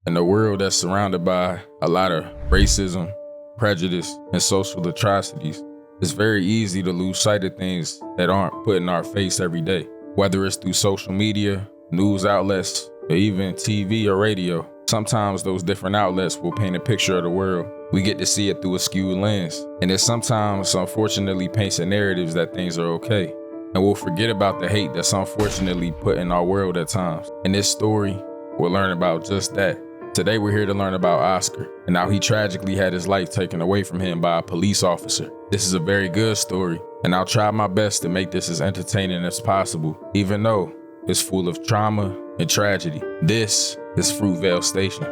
In a world that's surrounded by a lot of racism, prejudice, and social atrocities, it's very easy to lose sight of things that aren't put in our face every day. Whether it's through social media, news outlets, or even TV or radio, sometimes those different outlets will paint a picture of the world. We get to see it through a skewed lens, and it sometimes unfortunately paints a narrative that things are okay. And we'll forget about the hate that's unfortunately put in our world at times. In this story, we'll learn about just that. Today we're here to learn about Oscar and how he tragically had his life taken away from him by a police officer. This is a very good story, and I'll try my best to make this as entertaining as possible, even though it's full of trauma and tragedy. This is Fruitvale Station.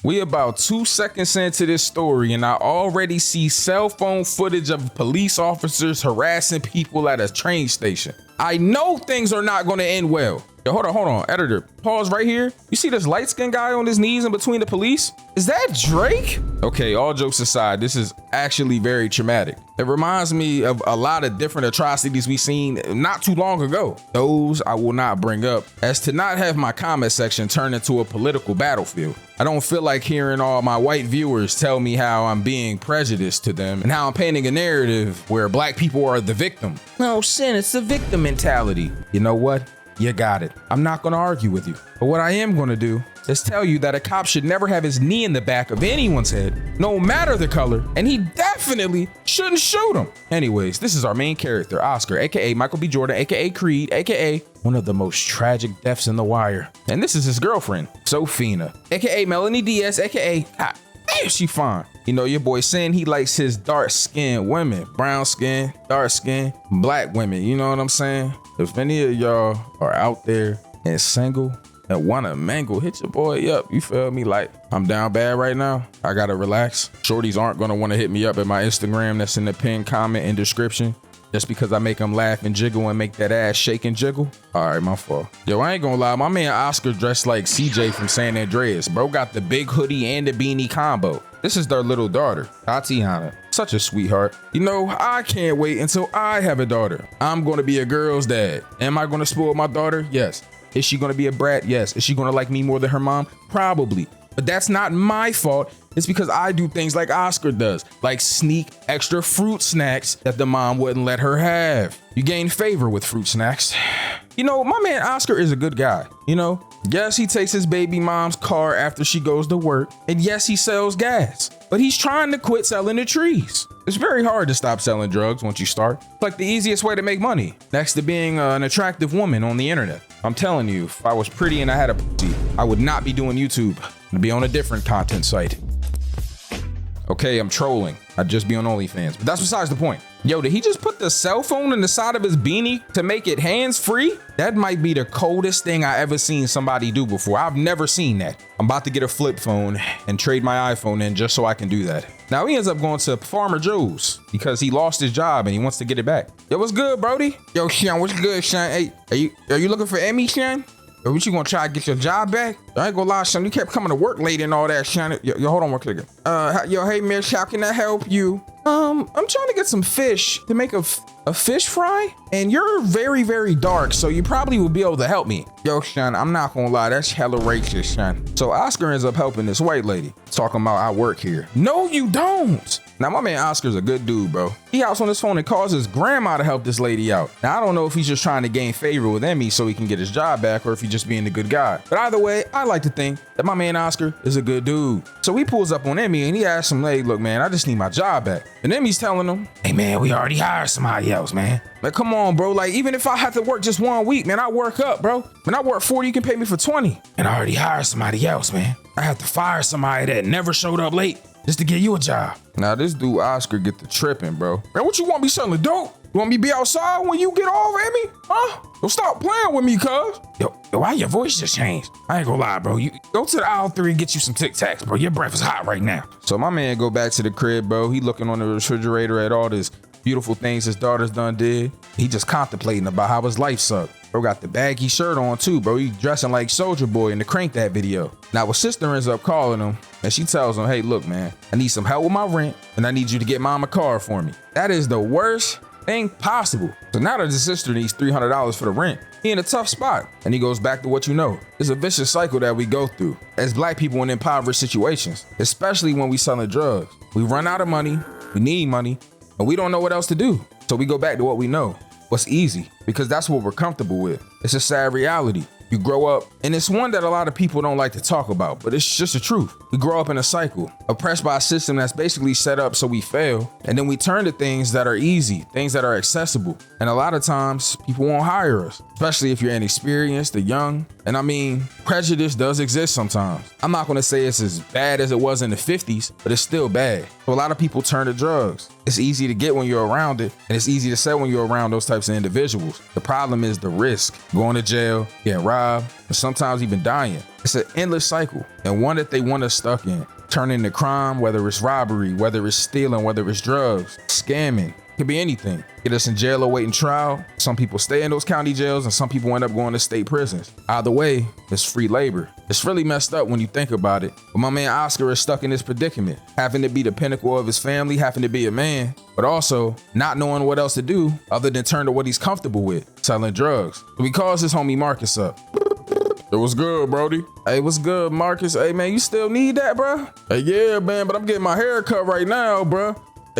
We about 2 seconds into this story, and I already see cell phone footage of police officers harassing people at a train station. I know things are not going to end well. Yo, hold on, editor. Pause right here. You see this light-skinned guy on his knees in between the police? Is that Drake? Okay, all jokes aside, this is actually very traumatic. It reminds me of a lot of different atrocities we've seen not too long ago. Those I will not bring up, as to not have my comment section turn into a political battlefield. I don't feel like hearing all my white viewers tell me how I'm being prejudiced to them and how I'm painting a narrative where black people are the victim. No, Sin, it's the victim mentality. You know what? You got it. I'm not gonna argue with you. But what I am gonna do is tell you that a cop should never have his knee in the back of anyone's head, no matter the color, and he definitely shouldn't shoot him. Anyways, this is our main character, Oscar, aka Michael B. Jordan, aka Creed, aka one of the most tragic deaths in The Wire. And this is his girlfriend, Sophina, aka Melanie Diaz, aka damn, she fine. You know, your boy saying he likes his dark-skinned women, brown skin, dark skin, black women, you know what I'm saying? If any of y'all are out there and single and wanna mangle, hit your boy up, you feel me? Like, I'm down bad right now, I gotta relax. Shorties aren't gonna wanna hit me up at my Instagram that's in the pinned comment and description, just because I make them laugh and jiggle and make that ass shake and jiggle. All right, my fault. Yo, I ain't gonna lie, my man Oscar dressed like CJ from San Andreas. Bro got the big hoodie and the beanie combo. This is their little daughter, Tatiana. Such a sweetheart. You know, I can't wait until I have a daughter. I'm gonna be a girl's dad. Am I gonna spoil my daughter? Yes. Is she gonna be a brat? Yes. Is she gonna like me more than her mom? Probably. But that's not my fault. It's because I do things like Oscar does, like sneak extra fruit snacks that the mom wouldn't let her have. You gain favor with fruit snacks. You know, my man Oscar is a good guy, you know? Yes, he takes his baby mom's car after she goes to work, and yes, he sells gas, but he's trying to quit selling the trees. It's very hard to stop selling drugs once you start. It's like the easiest way to make money, next to being an attractive woman on the internet. I'm telling you, if I was pretty and I had a pussy, I would not be doing YouTube. I'd be on a different content site. Okay, I'm trolling. I'd just be on OnlyFans, but that's besides the point. Yo, did he just put the cell phone in the side of his beanie to make it hands-free? That might be the coldest thing I ever seen somebody do before. I've never seen that. I'm about to get a flip phone and trade my iPhone in just so I can do that. Now he ends up going to Farmer Joe's because he lost his job and he wants to get it back. Yo, what's good, Brody? Yo, Sean, what's good, Sean? Hey, are you looking for Emmy, Sean? Yo, what you gonna try to get your job back? I ain't gonna lie, Sean, you kept coming to work late and all that, Sean. Yo, hold on one second. Yo, hey, Miss, how can I help you? I'm trying to get some fish to make a fish fry, and you're very, very dark, so you probably will be able to help me. Yo, Sean, I'm not gonna lie, that's hella racist, Sean. So Oscar ends up helping this white lady, talking about I work here. No, you don't. Now, my man Oscar's a good dude, bro. He hops on his phone and calls his grandma to help this lady out. Now, I don't know if he's just trying to gain favor with Emmy so he can get his job back, or if he's just being a good guy. But either way, I like to think that my man Oscar is a good dude. So he pulls up on Emmy and he asks him, hey, look, man, I just need my job back. And Emmy's telling him, hey, man, we already hired somebody else, man. Like, come on, bro. Like, even if I have to work just 1 week, man, I work up, bro. When I work 40, you can pay me for 20. And I already hired somebody else, man. I have to fire somebody that never showed up late just to get you a job. Now, this dude Oscar get the tripping, bro. Man, what you want me selling dope? You want me to be outside when you get off at me? Huh? Don't stop playing with me, cuz. Yo, why your voice just changed? I ain't gonna lie, bro. You go to the aisle 3 and get you some Tic Tacs, bro. Your breath is hot right now. So my man go back to the crib, bro. He looking on the refrigerator at all this beautiful things his daughter's done did. He just contemplating about how his life sucked. Bro got the baggy shirt on too, bro. He dressing like Soulja Boy in the Crank That video. Now his sister ends up calling him and she tells him, hey, look, man, I need some help with my rent and I need you to get mom a car for me. That is the worst It ain't possible. So now that his sister needs $300 for the rent, he in a tough spot. And he goes back to what you know. It's a vicious cycle that we go through as black people in impoverished situations, especially when we selling drugs. We run out of money, we need money, but we don't know what else to do. So we go back to what we know, what's easy, because that's what we're comfortable with. It's a sad reality. You grow up, and it's one that a lot of people don't like to talk about, but it's just the truth. We grow up in a cycle, oppressed by a system that's basically set up so we fail, and then we turn to things that are easy, things that are accessible. And a lot of times, people won't hire us, especially if you're inexperienced or young. And I mean, prejudice does exist sometimes. I'm not gonna say it's as bad as it was in the 50s, but it's still bad. So a lot of people turn to drugs. It's easy to get when you're around it, and it's easy to sell when you're around those types of individuals. The problem is the risk, going to jail, getting robbed, and sometimes even dying. It's an endless cycle, and one that they want us stuck in. Turning to crime, whether it's robbery, whether it's stealing, whether it's drugs, scamming. Could be anything. Get us in jail awaiting trial. Some people stay in those county jails and some people end up going to state prisons. Either way, it's free labor. It's really messed up when you think about it. But my man Oscar is stuck in this predicament, having to be the pinnacle of his family, having to be a man, but also not knowing what else to do other than turn to what he's comfortable with, selling drugs. So he calls his homie Marcus up. It was good, Brody. Hey, what's good, Marcus? Hey, man, you still need that, bro? Hey, yeah, man, but I'm getting my hair cut right now, bro.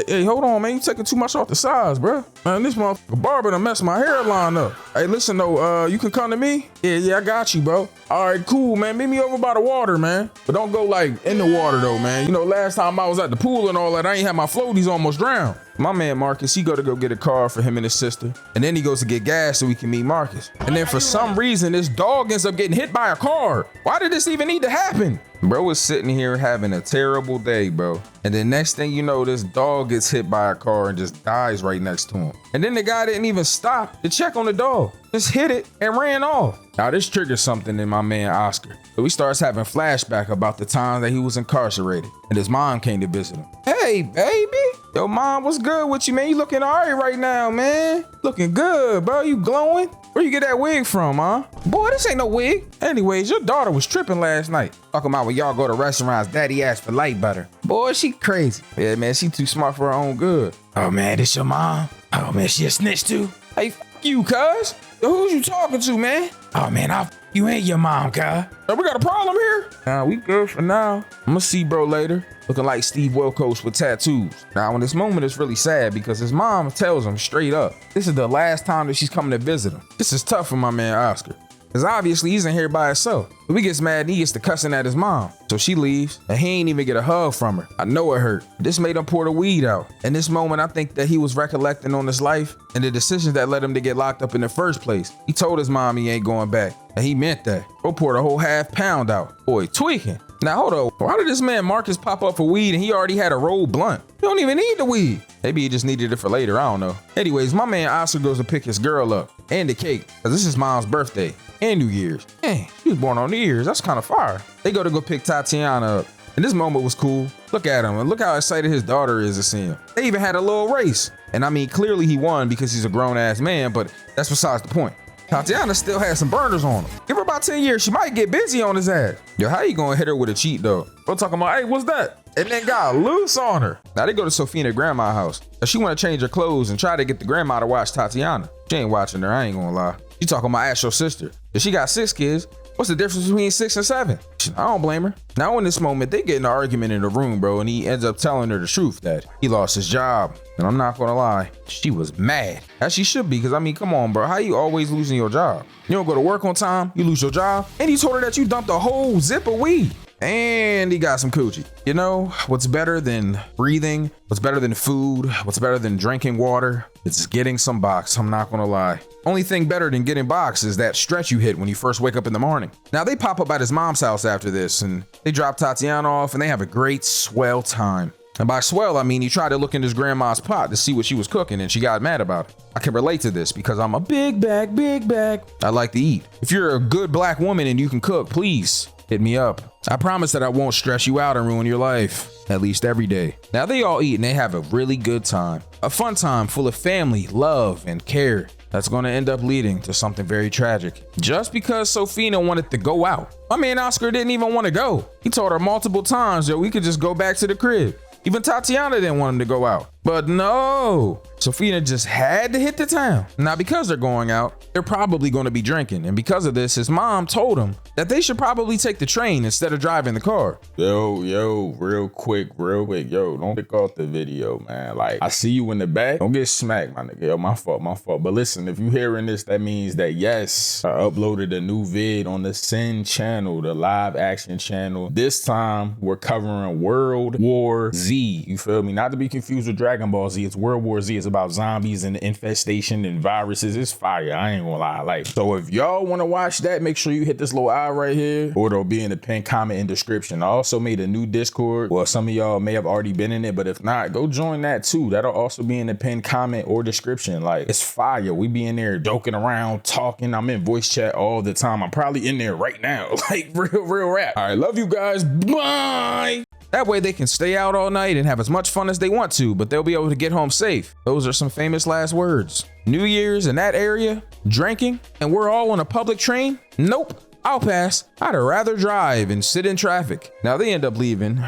Hey, hold on, man. You taking too much off the sides, bro. Man, this motherfucker barber done messed my hairline up. Hey, listen, though, you can come to me? Yeah, I got you, bro. All right, cool, man. Meet me over by the water, man. But don't go, like, in the water, though, man. You know, last time I was at the pool and all that, I ain't had my floaties almost drowned. My man Marcus, he go to go get a car for him and his sister. And then he goes to get gas so he can meet Marcus. And then for some reason, this dog ends up getting hit by a car. Why did this even need to happen? Bro was sitting here having a terrible day, bro. And then next thing you know, this dog gets hit by a car and just dies right next to him. And then the guy didn't even stop to check on the dog. Just hit it and ran off. Now this triggers something in my man Oscar. So he starts having flashback about the time that he was incarcerated and his mom came to visit him. Hey, baby. Yo, mom, what's good with you, man? You looking all right right now, man. Looking good, bro. You glowing? Where you get that wig from, huh? Boy, this ain't no wig. Anyways, your daughter was tripping last night. Talking about when y'all go to restaurants, daddy asked for light butter. Boy, she crazy. Yeah, man, she too smart for her own good. Oh, man, this your mom? Oh, man, she a snitch too? Hey, f you, cuz. Yo, who's you talking to, man? Oh, man, I'll f you and your mom, cuz. Oh, we got a problem here? Nah, we good for now. I'ma see bro later. Looking like Steve Wilkos with tattoos. Now, in this moment, it's really sad because his mom tells him straight up, this is the last time that she's coming to visit him. This is tough for my man Oscar, because obviously he's in here by himself. But he gets mad and he gets to cussing at his mom. So she leaves and he ain't even get a hug from her. I know it hurt. This made him pour the weed out. In this moment, I think that he was recollecting on his life and the decisions that led him to get locked up in the first place. He told his mom he ain't going back, and he meant that. Bro poured a whole half pound out. Boy, tweaking. Now hold on, why did this man Marcus pop up for weed and he already had a rolled blunt? He don't even need the weed. Maybe he just needed it for later, I don't know. Anyways, my man Oscar goes to pick his girl up and the cake, cause this is mom's birthday and New Year's. Dang, she was born on New Year's, that's kind of fire. They go pick Tatiana up, and this moment was cool. Look at him, and look how excited his daughter is to see him. They even had a little race. And I mean, clearly he won because he's a grown ass man, but that's besides the point. Tatiana still has some burners on him. Give her about 10 years, she might get busy on his ass. Yo, how you gonna hit her with a cheat though? We're talking about, hey, what's that? And then got loose on her. Now they go to Sophia grandma's house. Now she wanna change her clothes and try to get the grandma to watch Tatiana. She ain't watching her, I ain't gonna lie. She talking about ask your sister. If she got 6 kids, what's the difference between 6 and 7? I don't blame her. Now in this moment, they get in an argument in the room, bro, and he ends up telling her the truth that he lost his job. And I'm not gonna lie, she was mad. As she should be, because I mean, come on, bro. How you always losing your job? You don't go to work on time, you lose your job, and he told her that you dumped a whole zip of weed. And he got some coochie. You know, what's better than breathing? What's better than food? What's better than drinking water? It's getting some box, I'm not gonna lie. Only thing better than getting box is that stretch you hit when you first wake up in the morning. Now they pop up at his mom's house after this and they drop Tatiana off and they have a great swell time. And by swell, I mean he tried to look in his grandma's pot to see what she was cooking and she got mad about it. I can relate to this because I'm a big bag. I like to eat. If you're a good black woman and you can cook, please hit me up. I promise that I won't stress you out and ruin your life, at least every day. Now they all eat and they have a really good time. A fun time full of family, love, and care. That's gonna end up leading to something very tragic. Just because Sophia wanted to go out. My man Oscar didn't even want to go. He told her multiple times that we could just go back to the crib. Even Tatiana didn't want him to go out. But no, Sofina just had to hit the town. Now, because they're going out, they're probably going to be drinking. And because of this, his mom told him that they should probably take the train instead of driving the car. Yo, real quick. Yo, don't pick off the video, man. Like, I see you in the back. Don't get smacked, my nigga. Yo, my fault. But listen, if you hearing this, that means that, yes, I uploaded a new vid on the Sin channel, the live action channel. This time, we're covering World War Z. You feel me? Not to be confused with Dragon Ball Z. It's World War Z. It's about zombies and infestation and viruses. It's fire. I ain't gonna lie. Like, so if y'all want to watch that, make sure you hit this little eye right here, or it'll be in the pinned comment and description. I also made a new Discord. Well, some of y'all may have already been in it, but if not, go join that too. That'll also be in the pinned comment or description. Like, it's fire. We be in there joking around, talking. I'm in voice chat all the time. I'm probably in there right now. Like, real rap. All right, love you guys. Bye. That way they can stay out all night and have as much fun as they want to, but they'll be able to get home safe. Those are some famous last words. New Year's in that area, drinking, and we're all on a public train? Nope, I'll pass. I'd rather drive and sit in traffic. Now they end up leaving,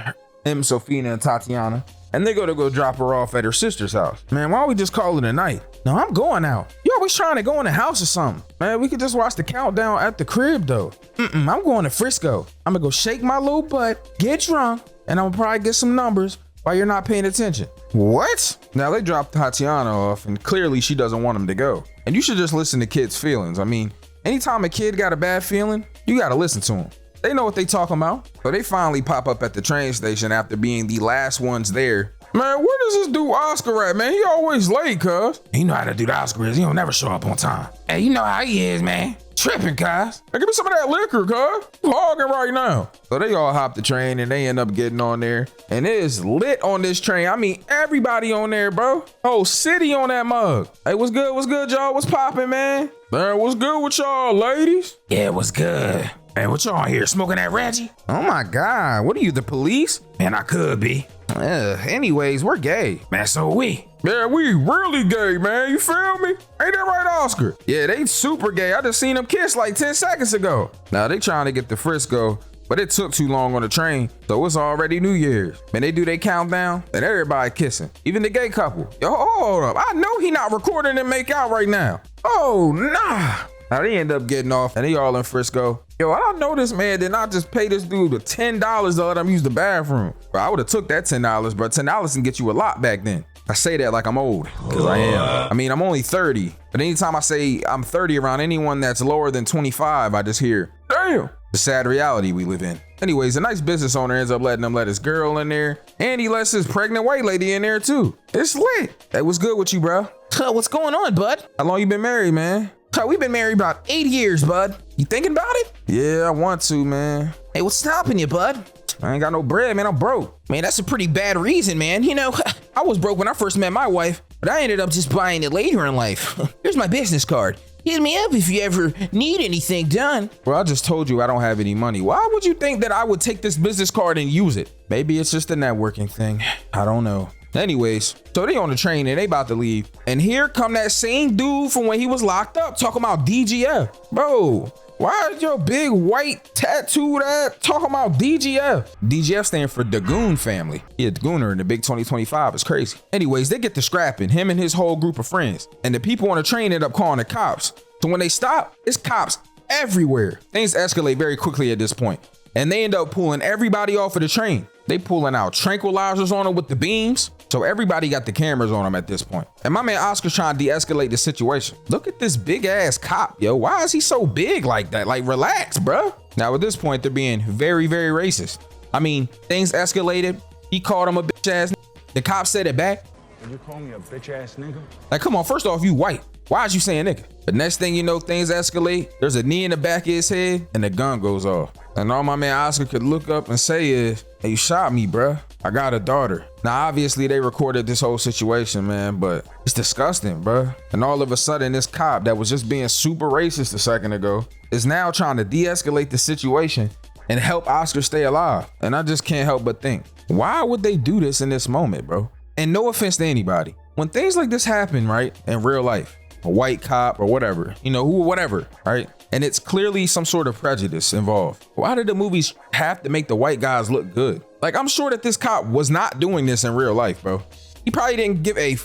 Sofina and Tatiana, and they go drop her off at her sister's house. Man, why don't we just call it a night? No, I'm going out. You always trying to go in the house or something. Man, we could just watch the countdown at the crib though. I'm going to Frisco. I'm gonna go shake my little butt, get drunk, and I'm gonna probably get some numbers while you're not paying attention. What? Now they dropped Tatiana off and clearly she doesn't want him to go. And you should just listen to kids' feelings. I mean, anytime a kid got a bad feeling, you gotta listen to them. They know what they talking about. So they finally pop up at the train station after being the last ones there. Man, where does this dude Oscar at, man? He always late, cuz. He know how to do the Oscar is. He don't never show up on time. Hey, you know how he is, man. Tripping, cuz. Hey, give me some of that liquor, cuz. I'm hogging right now. So they all hop the train and they end up getting on there. And it is lit on this train. I mean, everybody on there, bro. Whole city on that mug. Hey, what's good, y'all? What's popping, man? Man, what's good with y'all, ladies? Yeah, what's good? Man, what y'all here, smoking that Reggie? Oh my God, what are you, the police? Man, I could be. Anyways, we're gay. Man, so are we. Yeah, we really gay, man. You feel me? Ain't that right, Oscar? Yeah, they super gay. I just seen them kiss like 10 seconds ago. Now they trying to get to Frisco, but it took too long on the train, so it's already New Year's. Man, they do they countdown and everybody kissing, even the gay couple. Yo, hold up. I know he not recording and make out right now. Oh, nah. Now they end up getting off and they all in Frisco. Yo, I know this man did not just pay this dude the $10 to let him use the bathroom. Bro, I would have took that $10, but $10 can get you a lot back then. I say that like I'm old, because I am. I mean, I'm only 30, but anytime I say I'm 30 around anyone that's lower than 25, I just hear, damn. The sad reality we live in. Anyways, a nice business owner ends up letting him let his girl in there, and he lets his pregnant white lady in there too. It's lit. Hey, what's good with you, bro? What's going on, bud? How long you been married, man? We've been married about 8 years, bud. You thinking about it? Yeah, I want to, man. Hey, what's stopping you, bud? I ain't got no bread, man. I'm broke. Man, that's a pretty bad reason, man. You know, I was broke when I first met my wife, but I ended up just buying it later in life. Here's my business card. Hit me up if you ever need anything done. Well, I just told you I don't have any money. Why would you think that I would take this business card and use it? Maybe it's just a networking thing. I don't know. Anyways, so they on the train and they about to leave. And here come that same dude from when he was locked up talking about DGF. Bro, why is your big white tattooed ass talking about DGF? DGF stand for Dagoon family. Yeah, Dagooner in the big 2025 is crazy. Anyways, they get to scrapping, him and his whole group of friends. And the people on the train end up calling the cops. So when they stop, it's cops everywhere. Things escalate very quickly at this point. And they end up pulling everybody off of the train. They pulling out tranquilizers on them with the beams. So everybody got the cameras on them at this point. And my man Oscar's trying to de-escalate the situation. Look at this big ass cop, yo. Why is he so big like that? Like, relax, bro. Now at this point, they're being very, very racist. I mean, things escalated. He called him a bitch ass. The cop said it back. Did you call me a bitch ass nigga? Like, come on, first off, you white. Why is you saying nigga? The next thing you know, things escalate. There's a knee in the back of his head and the gun goes off. And all my man Oscar could look up and say is, hey, you shot me, bruh. I got a daughter. Now, obviously, they recorded this whole situation, man, but it's disgusting, bruh. And all of a sudden, this cop that was just being super racist a second ago is now trying to de-escalate the situation and help Oscar stay alive. And I just can't help but think, why would they do this in this moment, bro? And no offense to anybody. When things like this happen, right, in real life, a white cop or whatever, you know, whatever, right? And it's clearly some sort of prejudice involved. Why did the movies have to make the white guys look good? Like, I'm sure that this cop was not doing this in real life, bro. He probably didn't give a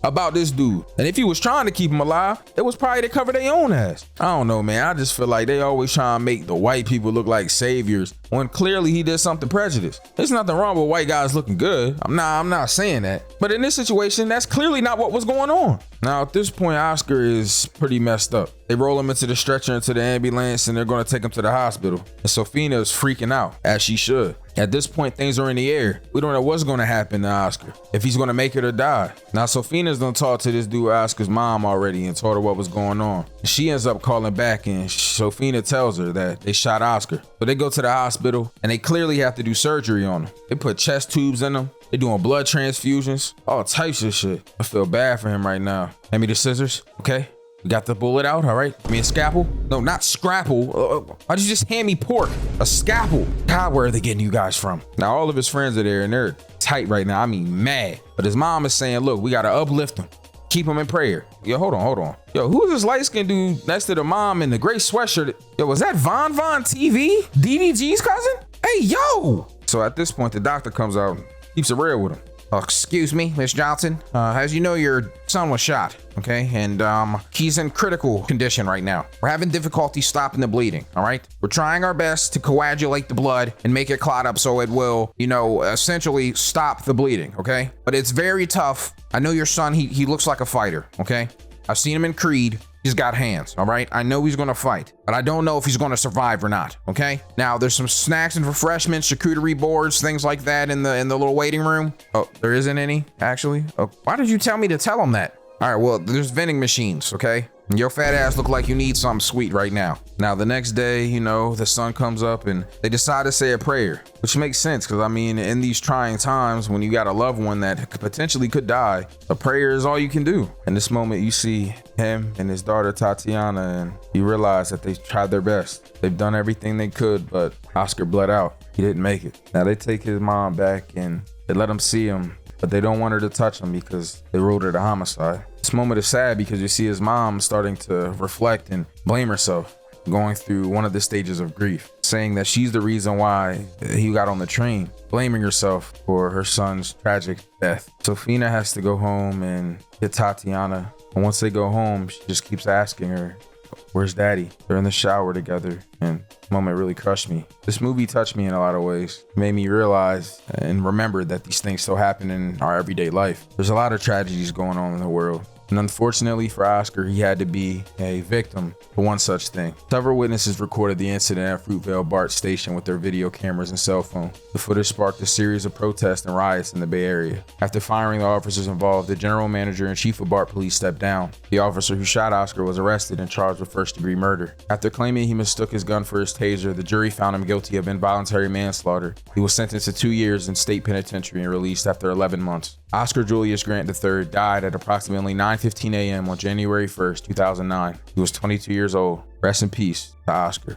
about this dude. And if he was trying to keep him alive, it was probably to cover their own ass. I don't know, man. I just feel like they always try to make the white people look like saviors when clearly he did something prejudiced. There's nothing wrong with white guys looking good. I'm not saying that. But in this situation, that's clearly not what was going on. Now, at this point, Oscar is pretty messed up. They roll him into the stretcher, into the ambulance, and they're going to take him to the hospital. And Sofina is freaking out, as she should. At this point, things are in the air. We don't know what's going to happen to Oscar, if he's going to make it or die. Now, Sofina's done talked to this dude, Oscar's mom, already and told her what was going on. She ends up calling back, and Sofina tells her that they shot Oscar. So they go to the hospital, and they clearly have to do surgery on him. They put chest tubes in him. They're doing blood transfusions, all types of shit. I feel bad for him right now. Hand me the scissors, okay? We got the bullet out, all right? Give me a scalpel. No, not scrapple. Why'd you just hand me pork? A scalpel. God, where are they getting you guys from? Now, all of his friends are there, and they're tight right now. I mean, mad. But his mom is saying, look, we got to uplift him. Keep him in prayer. Yo, hold on. Yo, who is this light-skinned dude next to the mom in the gray sweatshirt? Yo, was that Von TV? DDG's cousin? Hey, yo! So at this point, the doctor comes out and keeps it real with him. Excuse me, Miss Johnson. As you know, your son was shot, okay? And he's in critical condition right now. We're having difficulty stopping the bleeding, all right? We're trying our best to coagulate the blood and make it clot up so it will, essentially stop the bleeding, okay? But it's very tough. I know your son, he looks like a fighter, okay? I've seen him in Creed. He's got hands, all right? I know he's gonna fight, but I don't know if he's gonna survive or not, okay? Now, there's some snacks and refreshments, charcuterie boards, things like that in the little waiting room. Oh, there isn't any, actually? Oh, why did you tell me to tell him that? All right, well, there's vending machines, okay? And your fat ass look like you need something sweet right now. Now, the next day, the sun comes up and they decide to say a prayer, which makes sense because, in these trying times when you got a loved one that potentially could die, a prayer is all you can do. In this moment, you see him and his daughter, Tatiana, and you realize that they tried their best. They've done everything they could, but Oscar bled out. He didn't make it. Now, they take his mom back and they let him see him, but they don't want her to touch him because they ruled it a homicide. This moment is sad because you see his mom starting to reflect and blame herself, going through one of the stages of grief, saying that she's the reason why he got on the train, blaming herself for her son's tragic death. Sofina has to go home and get Tatiana. And once they go home, she just keeps asking her, where's daddy? They're in the shower together, and the moment really crushed me. This movie touched me in a lot of ways. It made me realize and remember that these things still happen in our everyday life. There's a lot of tragedies going on in the world. And unfortunately for Oscar, he had to be a victim for one such thing. Several witnesses recorded the incident at Fruitvale BART station with their video cameras and cell phones. The footage sparked a series of protests and riots in the Bay Area. After firing the officers involved, the general manager and chief of BART police stepped down. The officer who shot Oscar was arrested and charged with first-degree murder. After claiming he mistook his gun for his taser, the jury found him guilty of involuntary manslaughter. He was sentenced to 2 years in state penitentiary and released after 11 months. Oscar Julius Grant III died at approximately 9:15 a.m. on January 1st, 2009. He was 22 years old. Rest in peace to Oscar.